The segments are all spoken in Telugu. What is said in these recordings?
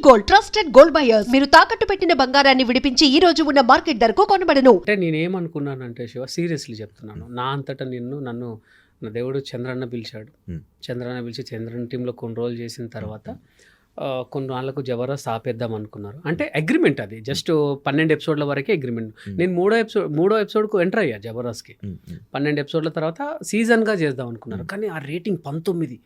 Gold, trusted gold buyers. మీరు తాకట్టు పెట్టిన బంగారాన్ని విడిపించి ఈ రోజు ఉన్న మార్కెట్ ధరకు కొనబడను. అంటే నేనేమనుకున్నానంటే శివ, సీరియస్లీ చెప్తున్నాను, నా అంతటా నన్ను నా దేవుడు చంద్రన్న పిలిచాడు. చంద్రన్న పిలిచి చంద్రన్న టీంలో కొన్ని రోజులు చేసిన తర్వాత కొన్ని వాళ్ళకు జబర్దస్త్ ఆపేద్దాం అనుకున్నారు. అంటే అగ్రిమెంట్, అది జస్ట్ 12 ఎపిసోడ్ల వరకే అగ్రిమెంట్. నేను మూడో ఎపిసోడ్కు ఎంటర్ అయ్యా జబర్దస్త్కి. 12 ఎపిసోడ్ల తర్వాత సీజన్గా చేద్దాం అనుకున్నారు. కానీ ఆ రేటింగ్ 19,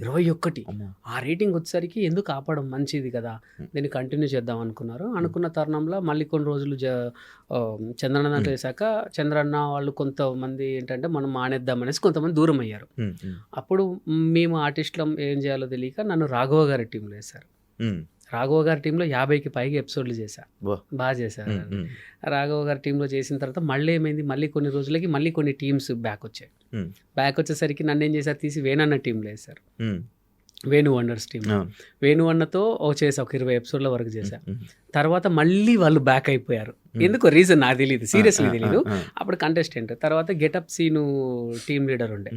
21 ఆ రేటింగ్ వచ్చేసరికి ఎందుకు ఆపడం, మంచిది కదా, దీన్ని కంటిన్యూ చేద్దాం అనుకున్నారు. అనుకున్న తరుణంలో మళ్ళీ కొన్ని రోజులు చంద్రన్న దాంట్లో వేసాక చంద్రన్న వాళ్ళు కొంతమంది ఏంటంటే మనం మానేద్దాం అనేసి కొంతమంది దూరం అయ్యారు. అప్పుడు మేము ఆర్టిస్టులం ఏం చేయాలో తెలియక నన్ను రాఘవ గారి టీంలో వేశారు. రాఘవ గారి టీంలో 50కి పైగా ఎపిసోడ్లు చేశా, బాగా చేశారు. రాఘవ గారి టీంలో చేసిన తర్వాత మళ్ళీ ఏమైంది, మళ్ళీ కొన్ని రోజులకి మళ్ళీ కొన్ని టీమ్స్ బ్యాక్ వచ్చాయి. బ్యాక్ వచ్చేసరికి నన్ను ఏం చేశారు, తీసి వేణన్న టీంలో వేశారు. Venu wonders team. వేణు అన్నతో చేసా, ఒక 20 ఎపిసోడ్ల వరకు చేశా. తర్వాత మళ్ళీ వాళ్ళు బ్యాక్ అయిపోయారు. ఎందుకో రీజన్ నాకు తెలియదు, సీరియస్లీ తెలియదు. అప్పుడు కంటెస్టెంట్ తర్వాత గెటప్ సీను టీమ్ లీడర్ ఉండే,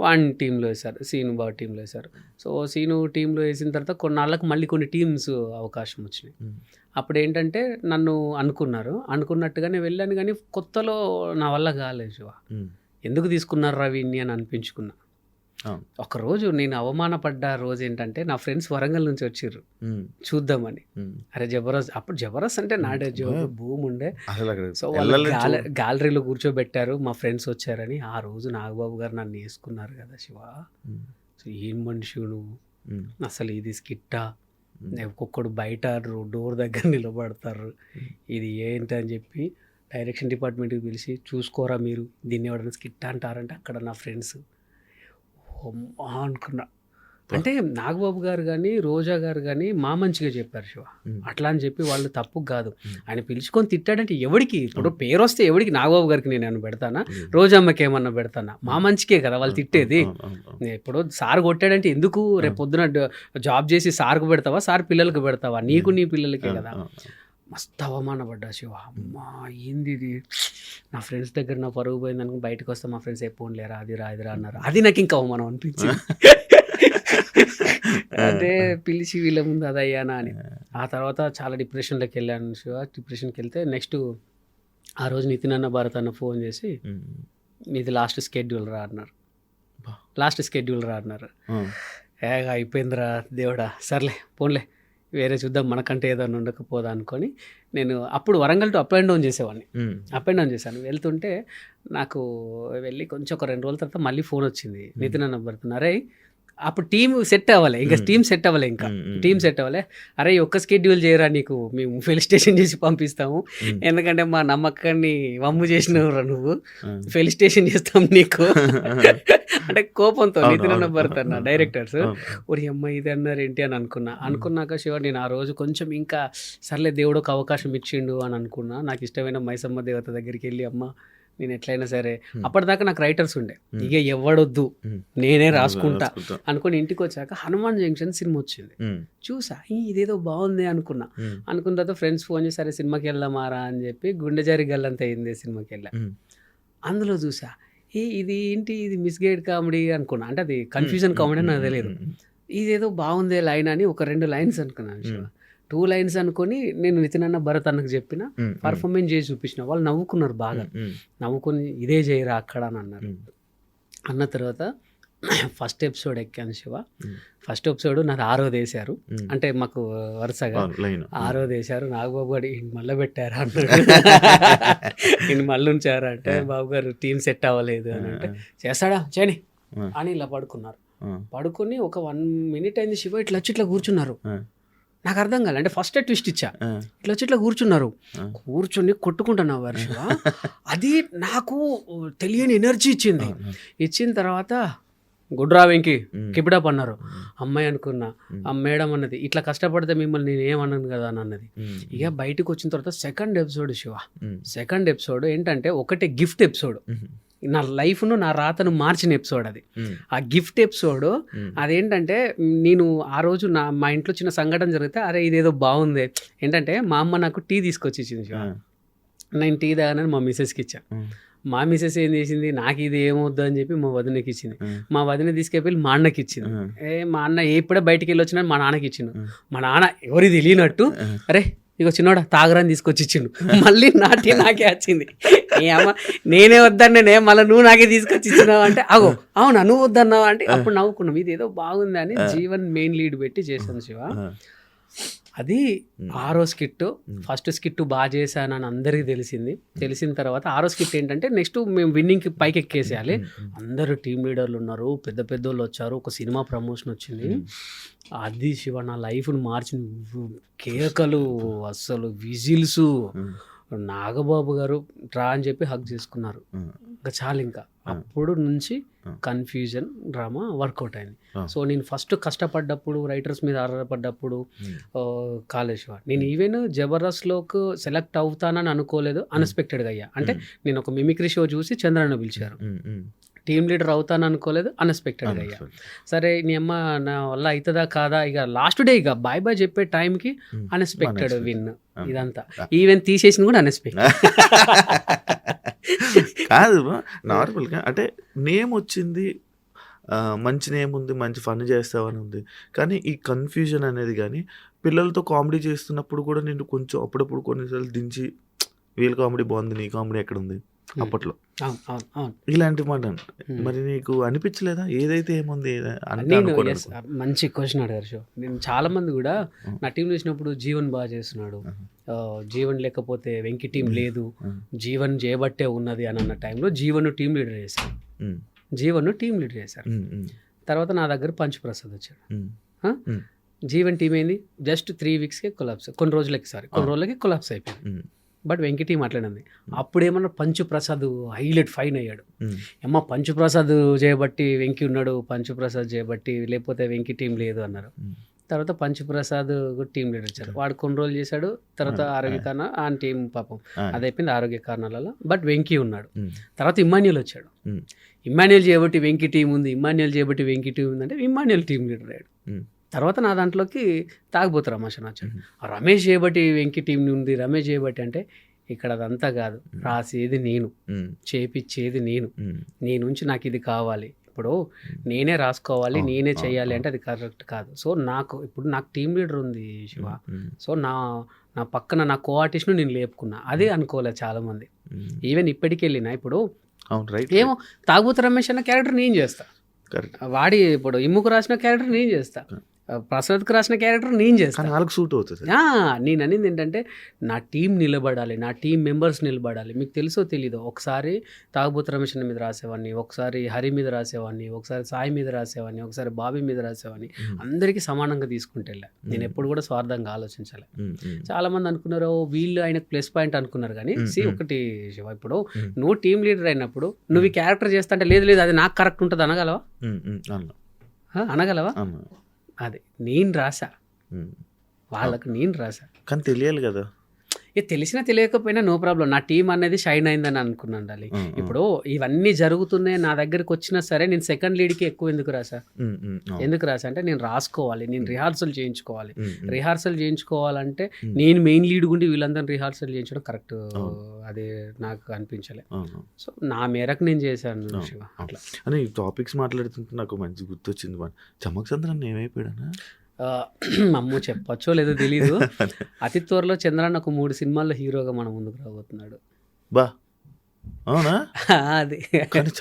వాన్ టీంలో వేశారు, సీను బాబు టీంలో వేశారు. సో సీను టీంలో వేసిన తర్వాత కొన్నాళ్ళకు మళ్ళీ కొన్ని టీమ్స్ అవకాశం వచ్చినాయి. అప్పుడు ఏంటంటే నన్ను అనుకున్నట్టుగానే వెళ్ళాను. కానీ కొత్తలో నా వల్ల కాలేదు శివ. ఎందుకు తీసుకున్నారు రవిని అని అనిపించుకున్నా. ఒకరోజు నేను అవమానపడ్డ రోజు ఏంటంటే, నా ఫ్రెండ్స్ వరంగల్ నుంచి వచ్చిర్రు చూద్దామని. అరే జబర్దస్త్, అప్పుడు జబర్దస్త్ అంటే నాడే భూమి ఉండే. సో వాళ్ళు గ్యాలరీలో కూర్చోబెట్టారు, మా ఫ్రెండ్స్ వచ్చారని. ఆ రోజు నాగబాబు గారు నన్ను వేసుకున్నారు కదా శివ. సో ఏం మనిషి నువ్వు, అసలు ఇది స్కిట్టా, ఒక్కొక్కడు బయట డోర్ దగ్గర నిలబడతారు, ఇది ఏంటని చెప్పి డైరెక్షన్ డిపార్ట్మెంట్కి పిలిచి, చూసుకోరా మీరు, దీన్ని ఎవరైనా స్కిట్ అంటారంటే అక్కడ నా ఫ్రెండ్స్ అనుకున్నా. అంటే నాగబాబు గారు కానీ రోజా గారు కానీ మా మంచిగా చెప్పారు శివ. అట్లా అని చెప్పి వాళ్ళు తప్పు కాదు, ఆయన పిలుచుకొని తిట్టాడంటే ఎవడికి, ఇప్పుడు పేరు వస్తే ఎవడికి, నాగబాబు గారికి నేను ఏమన్నా పెడతానా, రోజమ్మకి ఏమన్నా పెడతానా, మా మంచికే కదా వాళ్ళు తిట్టేది. ఇప్పుడు సార్ కొట్టాడంటే ఎందుకు, రేపు పొద్దున జాబ్ చేసి సార్కు పెడతావా, సార్ పిల్లలకు పెడతావా, నీకు నీ పిల్లలకే కదా. మస్తు అవమానపడ్డా శివ. అమ్మా ఏంది ఇది, నా ఫ్రెండ్స్ దగ్గర నా పరుగు పోయింది అనుకుని బయటకు వస్తే మా ఫ్రెండ్స్ ఎప్పుడు లేరా, అది రా అన్నారు. అది నాకు ఇంకా అవమానం అనిపించింది. అదే పిలిచి వీళ్ళ ముందు అదయ్యానా అని. ఆ తర్వాత చాలా డిప్రెషన్లోకి వెళ్ళాను శివ. డిప్రెషన్కి వెళ్తే నెక్స్ట్ ఆ రోజు నితిన్ అన్న భారత్ అన్న ఫోన్ చేసి, మీది లాస్ట్ స్కెడ్యూల్ రా అన్నారు. అయిపోయిందిరా దేవుడా, సర్లే పోన్లే వేరే చూద్దాం, మనకంటే ఏదైనా ఉండకపోదా అనుకొని నేను అప్పుడు Warangal to up and down చేసేవాడిని. అప్ అండ్ డౌన్ చేశాను. వెళ్తుంటే నాకు వెళ్ళి కొంచెం ఒక 2 రోజుల తర్వాత మళ్ళీ ఫోన్ వచ్చింది, నితిన్ అన్న పడుతున్నారే. అప్పుడు టీం సెట్ అవ్వాలి, ఇంకా టీం సెట్ అవ్వాలి. అరే ఒక్క స్కెడ్యూల్ చేయరా, నీకు మేము ఫెలిస్టేషన్ చేసి పంపిస్తాము, ఎందుకంటే మా నమ్మకాన్ని వమ్ము చేసినవురా నువ్వు, ఫెలిస్టేషన్ చేస్తాం నీకు అంటే కోపంతో నితిన్ అన్న భరతన్న డైరెక్టర్స్. ఒరి అమ్మ ఇది అన్నారు ఏంటి అని అనుకున్నాక శివ, నేను ఆ రోజు కొంచెం ఇంకా సర్లే దేవుడు ఒక అవకాశం ఇచ్చిండు అని అనుకున్నా. నాకు ఇష్టమైన మైసమ్మ దేవత దగ్గరికి వెళ్ళి, అమ్మ నేను ఎట్లయినా సరే, అప్పటిదాకా నాకు రైటర్స్ ఉండే, ఇక ఎవడొద్దు నేనే రాసుకుంటా అనుకుని ఇంటికి వచ్చాక హనుమాన్ జంక్షన్ సినిమా వచ్చింది. చూసా, ఇదేదో బాగుంది అనుకున్న తర్వాత ఫ్రెండ్స్ ఫోన్ చేసి, సరే సినిమాకి వెళ్దామారా అని చెప్పి గుండె జారి గల్లంత అయింది సినిమాకి వెళ్ళా. అందులో చూసా, ఇది ఏంటి, ఇది మిస్గైడ్ కామెడీ అనుకున్నా. అంటే అది కన్ఫ్యూజన్ కామెడీ నాకు తెలియదు. ఇదేదో బాగుందే లైన్ అని ఒక 2 లైన్స్ అనుకున్నాను. 2 లైన్స్ అనుకొని నేను నితిన్ అన్న భరత్ అన్నకు చెప్పిన, పర్ఫార్మెన్స్ చేసి చూపించిన. వాళ్ళు నవ్వుకున్నారు బాగా, నవ్వుకొని ఇదే చేయరా అక్కడ అని అన్నారు. అన్న తర్వాత ఫస్ట్ ఎపిసోడ్ ఎక్కాను శివ. ఫస్ట్ ఎపిసోడ్ నాకు 6వ వేశారు. అంటే మాకు వరుసగా 6వ వేశారు. నాగబాబు గారు మళ్ళీ పెట్టారా అన్నాడు. నేను మళ్ళీ ఉంచారా అంటే, బాబు గారు టీం సెట్ అవ్వలేదు అని అంటే, చేస్తాడా చేయని అని ఇలా పడుకుని ఒక 1 minute అయింది శివ. ఇట్లా వచ్చి ఇట్లా కూర్చున్నారు. నాకు అర్థం కాలే, అంటే ఫస్ట్ ట్విస్ట్ ఇచ్చా, ఇట్లా వచ్చి ఇట్లా కూర్చొని కొట్టుకుంటున్నావు వర్ష. అది నాకు తెలియని ఎనర్జీ ఇచ్చిన తర్వాత గుడ్ రా వెంకీ కిపిడప్ అన్నారు. అమ్మాయి అనుకున్నా, ఆ మేడం అన్నది ఇట్లా కష్టపడితే మిమ్మల్ని నేను ఏమన్నాను కదా అని అన్నది. ఇక బయటకు వచ్చిన తర్వాత సెకండ్ ఎపిసోడ్ ఏంటంటే ఒకటే గిఫ్ట్ ఎపిసోడ్, నా లైఫ్ను నా రాతను మార్చిన ఎపిసోడ్ అది. ఆ గిఫ్ట్ ఎపిసోడ్ అదేంటంటే, నేను ఆ రోజు మా ఇంట్లో చిన్న సంఘటన జరిగితే, అరే ఇదేదో బాగుంది ఏంటంటే, మా అమ్మ నాకు టీ తీసుకొచ్చి ఇచ్చింది. నేను టీ తాగానని మా మిస్సెస్కి ఇచ్చా. మా మిసెస్ ఏం చేసింది, నాకు ఇది ఏమవుద్దు అని చెప్పి మా వదినకి ఇచ్చింది. ఆ. మా వదిన తీసుకెళ్ళి మా అన్నకి ఇచ్చింది. మా అన్న ఇప్పుడే బయటికి వెళ్ళి వచ్చినా మా నాన్నకి ఇచ్చిండు. మా నాన్న ఎవరి తెలియనట్టు అరే ఇగో చిన్నోడా తాగరాని తీసుకొచ్చి ఇచ్చిండు. మళ్ళీ నాకే వచ్చింది. నేనే వద్దన్నే మళ్ళీ నువ్వు నాకే తీసుకొచ్చి ఇచ్చినావు అంటే అగో అవునా నువ్వు వద్దన్నావా అంటే అప్పుడు నవ్వుకున్నాం. ఇది ఏదో బాగుంది అని జీవన్ మెయిన్ లీడ్ పెట్టి చేశాను శివ. అది 6వ స్కిట్. ఫస్ట్ స్కిట్ బాగా చేశానని అందరికీ తెలిసిన తర్వాత 6వ స్కిట్ ఏంటంటే నెక్స్ట్ మేము విన్నింగ్కి పైకి ఎక్కేసేయాలి. అందరూ టీమ్ లీడర్లు ఉన్నారు, పెద్ద పెద్దోళ్ళు వచ్చారు, ఒక సినిమా ప్రమోషన్ వచ్చింది. అది శివ నా లైఫ్ని మార్చిన కేకలు, అస్సలు విజిల్స్. నాగబాబు గారు రా అని చెప్పి హక్ చేసుకున్నారు. ఇంకా చాలు. ఇంకా అప్పుడు నుంచి కన్ఫ్యూజన్ డ్రామా వర్కౌట్ అయింది. సో నేను ఫస్ట్ కష్టపడ్డప్పుడు, రైటర్స్ మీద ఆధారపడ్డప్పుడు కాళేశ్వర నేను ఈవెన్ జబర్దస్త్లోకి సెలెక్ట్ అవుతానని అనుకోలేదు, అన్ఎక్స్పెక్టెడ్గా అయ్యా. అంటే నేను ఒక మిమిక్రీ షో చూసి చంద్రన్న పిలిచారు, టీమ్ లీడర్ అవుతాను అనుకోలేదు, అన్ఎక్స్పెక్టెడ్గా అయ్యా. సరే నీ అమ్మ నా వల్ల అవుతుందా కాదా, ఇక లాస్ట్ డే ఇక బాయ్ బాయ్ చెప్పే టైంకి అన్ఎక్స్పెక్టెడ్ విన్. ఇదంతా ఈవెన్ తీసేసింది కూడా అన్ఎక్స్పెక్టెడ్ కాదు. నార్మల్గా అంటే నేమ్ వచ్చింది, మంచి నేమ్ ఉంది, మంచి ఫన్ చేస్తావని ఉంది. కానీ ఈ కన్ఫ్యూజన్ అనేది కానీ పిల్లలతో కామెడీ చేస్తున్నప్పుడు కూడా నేను కొంచెం అప్పుడప్పుడు కొన్నిసార్లు దించి వీళ్ళ కామెడీ బాగుంది, నీ కామెడీ ఎక్కడ ఉంది అప్పట్లో ఇలాంటి మాట. మరి నీకు అనిపించలేదా ఏదైతే ఏముంది మంచి క్వశ్చన్ అడిగారు షో. నేను చాలా మంది కూడా నా టీం చూసినప్పుడు జీవన్ బాగా చేస్తున్నాడు, జీవన్ లేకపోతే వెంకీ టీం లేదు, జీవన్ చేయబట్టే ఉన్నది అని అన్న టైంలో జీవన్ టీం లీడర్ చేశారు. తర్వాత నా దగ్గర పంచప్రసాద్ వచ్చాడు. జీవన్ టీం ఏంది జస్ట్ 3 వీక్స్కే కొలాప్స్, కొన్ని రోజులకి కొలాప్స్ అయిపోయింది. బట్ వెంకీ టీం అట్లనే. అప్పుడేమన్నా పంచుప్రసాద్ హైలైట్ ఫైన్ అయ్యాడు. అమ్మ పంచుప్రసాద్ చేయబట్టి వెంకీ ఉన్నాడు, పంచుప్రసాద్ చేయబట్టి లేకపోతే వెంకీ టీం లేదు అన్నారు. తర్వాత పంచుప్రసాద్ టీం లీడర్ వచ్చారు, వాడు కొన్ని రోజులు చేశాడు. తర్వాత ఆరోగ్య కారణాలు ఆ టీం పాపం అది అయిపోయింది ఆరోగ్య కారణాలలో. బట్ వెంకీ ఉన్నాడు. తర్వాత ఇమ్మాన్యుల్ వచ్చాడు. ఇమ్మాన్యుల్ చేయబట్టి వెంకీ టీం ఉంది, ఇమ్మాన్యుల్ చేయబట్టి వెంకీ టీం ఉంది అంటే ఇమ్మాన్యుల్ టీం లీడర్ అయ్యాడు. తర్వాత నా దాంట్లోకి తాగుబోతు రమేష్ అని వచ్చాడు. రమేష్ చేయబట్టి వెంకీ టీం ఉంది, రమేష్ చేయబట్టి అంటే ఇక్కడ అదంతా కాదు, రాసేది నేను, చేపిచ్చేది నేను, నీ నుంచి నాకు ఇది కావాలి, ఇప్పుడు నేనే రాసుకోవాలి, నేనే చేయాలి అంటే అది కరెక్ట్ కాదు. సో నాకు టీం లీడర్ ఉంది శివ. సో నా పక్కన నా కో ఆర్టిస్ట్ను నేను లేపుకున్నా. అదే అనుకోలేదు చాలామంది. ఈవెన్ ఇప్పటికి వెళ్ళినా ఇప్పుడు ఏమో తాగుబోతు రమేష్ అన్న క్యారెక్టర్ నేను చేస్తా, వాడి ఇప్పుడు ఇమ్ముకు రాసిన క్యారెక్టర్ నేను చేస్తా, ప్రసాద్కి రాసిన క్యారెక్టర్ నేను చేస్తాను, వాళ్ళకి సూట్ అవుతుంది. నేను అనేది ఏంటంటే నా టీం నిలబడాలి, నా టీం మెంబర్స్ నిలబడాలి. మీకు తెలుసో తెలీదో, ఒకసారి తాగుబోతు రమేష్ మీద రాసేవాడిని, ఒకసారి హరి మీద రాసేవాడిని, ఒకసారి సాయి మీద రాసేవాడిని, ఒకసారి బాబీ మీద రాసేవాడిని. అందరికీ సమానంగా తీసుకుంటే వెళ్ళా. నేను ఎప్పుడు కూడా స్వార్థంగా ఆలోచించాలి. చాలా మంది అనుకున్నారు వీళ్ళు ఆయనకు ప్లస్ పాయింట్ అనుకున్నారు. కానీ ఒకటి శివ, ఇప్పుడు నువ్వు టీం లీడర్ అయినప్పుడు నువ్వు ఈ క్యారెక్టర్ చేస్తా అంటే లేదు అది నాకు కరెక్ట్ ఉంటుంది అనగలవా? అది నేను రాసా, వాళ్ళకు నేను రాసా. కానీ తెలియాలి కదా, తెలిసినా తెలియకపోయినా నో ప్రాబ్లం. నా టీం అనేది షైన్ అయిందని అనుకున్నాను. ఇప్పుడు ఇవన్నీ జరుగుతున్నాయి నా దగ్గరికి వచ్చినా సరే నేను సెకండ్ లీడ్కి ఎక్కువ ఎందుకు రాసా అంటే నేను రాసుకోవాలి, నేను రిహార్సల్ చేయించుకోవాలంటే నేను మెయిన్ లీడ్ గుండి వీళ్ళందరినీ రిహార్సల్ చేయించడం కరెక్ట్, అది నాకు అనిపించలే. సో నా మేరకు నేను చేశాను శివ. అట్లా అని టాపిక్స్ మాట్లాడుతుంటే నాకు మంచి గుర్తొచ్చింది. చమక్ చంద్రన్ ఏమైపోయాడనా? అమ్మో చెప్పచ్చో లేదో తెలీదు. అతి త్వరలో చంద్రన్న ఒక 3 సినిమాల్లో హీరోగా మన ముందుకు రాబోతున్నాడు. బా అవునా? అది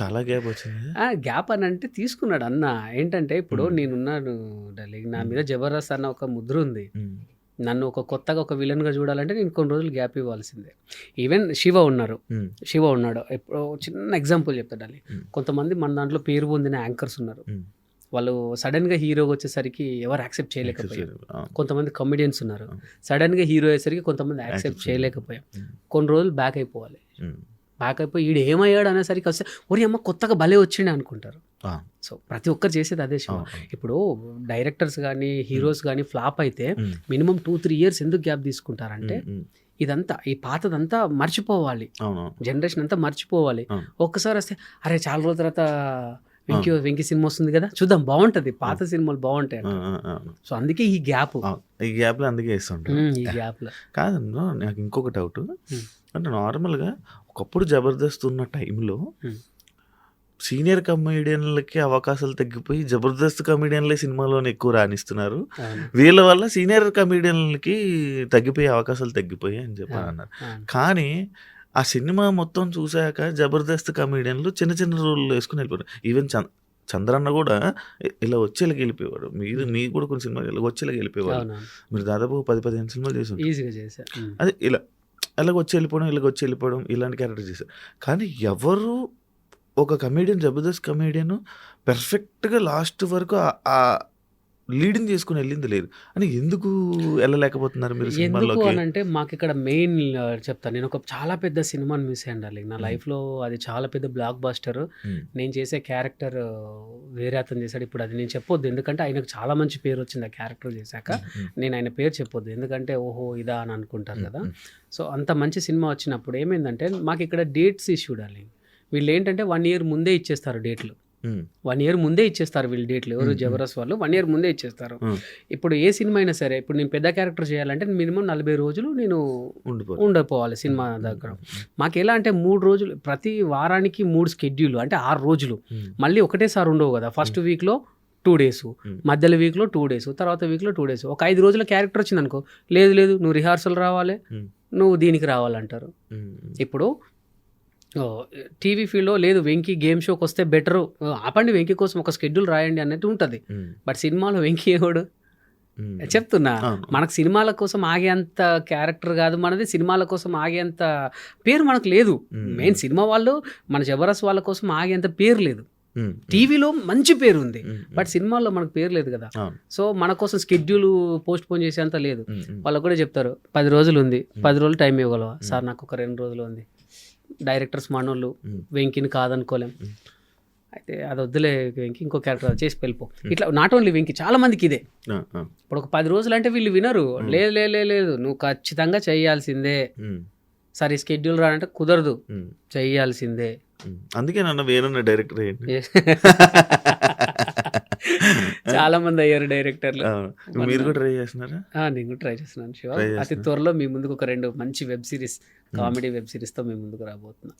చాలా గ్యాప్ వచ్చింది. గ్యాప్ అని అంటే తీసుకున్నాడు అన్న. ఏంటంటే ఇప్పుడు నేనున్నాను డార్లింగ్, నా మీద జబర్దస్త్ అన్న ఒక ముద్ర ఉంది. నన్ను ఒక కొత్తగా ఒక విలన్గా చూడాలంటే నేను కొన్ని రోజులు గ్యాప్ ఇవ్వాల్సిందే. ఈవెన్ శివ ఉన్నాడు. ఎప్పుడు చిన్న ఎగ్జాంపుల్ చెప్తాడాలి. కొంతమంది మన దాంట్లో పేరు పొందిన యాంకర్స్ ఉన్నారు, వాళ్ళు సడన్గా హీరోగా వచ్చేసరికి ఎవరు యాక్సెప్ట్ చేయలేకపోయారు. కొంతమంది కమెడియన్స్ ఉన్నారు, సడన్గా హీరో అయ్యేసరికి కొంతమంది యాక్సెప్ట్ చేయలేకపోయాం. కొన్ని రోజులు బ్యాక్ అయిపోయి ఈడు ఏమయ్యాడు అనేసరికి వస్తే ఒరి అమ్మ కొత్తగా భలే వచ్చిండే అనుకుంటారు. సో ప్రతి ఒక్కరు చేసేది అదే శివ. ఇప్పుడు డైరెక్టర్స్ కానీ హీరోస్ కానీ ఫ్లాప్ అయితే మినిమం 2-3 ఇయర్స్ ఎందుకు గ్యాప్ తీసుకుంటారంటే ఇదంతా ఈ పాతదంతా మర్చిపోవాలి, జనరేషన్ అంతా మర్చిపోవాలి. ఒక్కసారి వస్తే అరే చాలా రోజుల తర్వాత వెంకీ సినిమా వస్తుంది కదా చూద్దాం, బాగుంటది, పాత సినిమాలు బాగుంటాయి. సో అందుకే ఈ గ్యాప్ లో అందుకే ఇస్తుంటారు. ఈ గ్యాప్ లో కాదన్నా నాకు ఇంకొక డౌట్. అంటే నార్మల్‌గా ఒకప్పుడు 'జబర్దస్త్' ఉన్న టైంలో హ్మ్. సీనియర్ కమెడియన్‌లకి అవకాశాలు తగ్గిపోయి 'జబర్దస్త్' కమెడియన్‌లే సినిమాలోనే ఎక్కువ రాణిస్తున్నారు. అవును. వీళ్ళ వల్ల సీనియర్ కమెడియన్‌లకి తగ్గిపోయే అవకాశాలు తగ్గిపోయాయి అని చెప్పి అవును. అన్నారు. అవును. కానీ ఆ సినిమా మొత్తం చూసాక 'జబర్దస్త్' కమెడియన్‌లు చిన్న చిన్న రోల్‌లు యేసుకొని వెళ్ళిపోయారు. ఈవెన్ చంద్రన్న కూడా ఇలా వచ్చి ఇలాగ వెళ్ళిపోయేవాడు. మీకు కూడా కొన్ని సినిమాలు ఇలా వచ్చి ఇలాగ వెళ్ళిపోయేవాళ్ళు. అవునవును. మీరు దాదాపు 10, 15 సినిమాలు చేసి ఉంటారు. ఈజీగా చేశా. హ్మ్. అదే ఇలా ఇలాగొచ్చి వెళ్ళిపోవడం, ఇలాగొచ్చి వెళ్ళిపోవడం ఇలాంటి క్యారెక్టర్ చేశారు. కానీ ఎవరు ఒక కమెడియన్ 'జబర్దస్త్' కమెడియన్ పెర్ఫెక్ట్‌గా లాస్ట్ వరకు ఆ లీడ్‌ని చేసుకొని వెళ్ళింది లేదు. అని ఎందుకు వెళ్ళలేకపోతున్నారు మీరు ఎందుకు సినిమాల్లోకి? అనంటే మాకిక్కడ మెయిన్ చెప్తాను. నేను ఒక చాలా పెద్ద సినిమాని మిస్ అయ్యాను డార్లింగ్. నా హ్మ్. లైఫ్‌లో అది చాలా పెద్ద బ్లాక్ బస్టర్. హ్మ్. నేను చేసే క్యారెక్టర్ వేరే అతను చేశాడు. ఇప్పుడు అది నేను చెప్పొద్దు. ఎందుకంటే ఆయనకు చాలా మంచి పేరు వచ్చింది ఆ క్యారెక్టర్ చేశాక. హ్మ్. నేను ఆయన పేరు చెప్పొద్దు. ఎందుకంటే ఓహో! ఇదా అని అనుకుంటారు కదా! హ్మ్. సో, అంత మంచి సినిమా వచ్చినప్పుడు ఏమైందంటే మాకిక్కడ డేట్స్ ఇష్యూ డార్లింగ్. వీళ్ళేంటంటే 1 ఇయర్ ముందే ఇచ్చేస్తారు డేట్లు. హ్మ్. 1 ఇయర్ ముందే ఇచ్చేస్తారు వీళ్ళు డేట్లు. ఎవరు జబర్దస్త్ వాళ్ళు 1 ఇయర్ ముందే ఇచ్చేస్తారు. హ్మ్. ఇప్పుడు ఏ సినిమా అయినా సరే, ఇప్పుడు నేను పెద్ద క్యారెక్టర్ చేయాలంటే మినిమం 40 రోజులు నేను ఉండిపోరు. ఉండిపోవాలి సినిమా దగ్గర. మాకెలా అంటే 3 రోజులు ప్రతి వారానికి 3 స్కెడ్యూల్ అంటే 6 రోజులు. హ్మ్. మళ్ళీ ఒకటేసారి ఉండవు కదా! ఫస్ట్ వీక్‌లో 2 డేసు, హ్మ్. మధ్యలో వీక్‌లో 2 డేసు, తర్వాత వీక్‌లో 2 డేసు. ఒక 5 రోజుల క్యారెక్టర్ వచ్చిందనుకో, లేదు లేదు నువ్వు రిహార్సల్ రావాలి, హ్మ్. నువ్వు దీనికి రావాలంటారు. హ్మ్. ఇప్పుడు టీవీ ఫీల్డ్‌లో లేదు వెంకీ గేమ్ షోకి వస్తే బెటరు. ఆపండి వెంకీ కోసం ఒక స్కెడ్యూల్ రాయండి అన్నట్టు ఉంటది. హ్మ్. బట్ సినిమాలో వెంకీ ఎవడు? హ్మ్. చెప్తున్నా. అవును. మనకు సినిమాల కోసం ఆగేంత క్యారెక్టర్ కాదు మనది. సినిమాల కోసం ఆగేంత పేరు మనకు లేదు. హ్మ్. మెయిన్ సినిమా వాళ్ళు మన జబర్దస్త్ వాళ్ళ కోసం ఆగేంత పేరు లేదు. హ్మ్. టీవీలో మంచి పేరు ఉంది. హ్మ్. బట్ సినిమాల్లో మనకు పేరు లేదు కదా! అవును. సో, మన కోసం స్కెడ్యూల్ పోస్ట్‌పోన్ చేసేంత లేదు. హ్మ్. హ్మ్. వాళ్ళకు కూడా చెప్తారు 10 రోజులు ఉంది. 10 రోజులు టైం ఇవ్వగలవా? సార్ నాకు ఒక 2 రోజులు ఉంది. డైరెక్టర్స్ మనోళ్ళు హ్మ్. వెంకీని కాదనుకోలేం. హ్మ్. అయితే అది వద్దులే వెంకీ ఇంకో క్యారెక్టర్ చేసి వెళ్ళిపో. ఇట్లా నాట్ ఓన్లీ వెంకీ చాలా మందికి ఇదే. ఆ! ఆ! ఇప్పుడు ఒక 10 రోజులు అంటే వీళ్ళు వినరు. లేదు లేదు లేదు లేదు నువ్వు ఖచ్చితంగా చేయాల్సిందే. హ్మ్. సరే స్కెడ్యూల్ రానంటే కుదరదు. హ్మ్. చేయాల్సిందే. హ్మ్. అందుకే నన్ను వేరే డైరెక్టర్ అయ్యండి. చాలా మంది అయ్యారు డైరెక్టర్లు. అవును. మీరు కూడా ట్రై చేస్తున్నారా? నేను కూడా ట్రై చేస్తున్నాను శివ. ట్రై అతి చేస్తున్నా. త్వరలో మీ ముందుకు ఒక 2 మంచి వెబ్ సిరీస్, కామెడీ వెబ్ సిరీస్‌తో మీ ముందుకు రాబోతున్నా.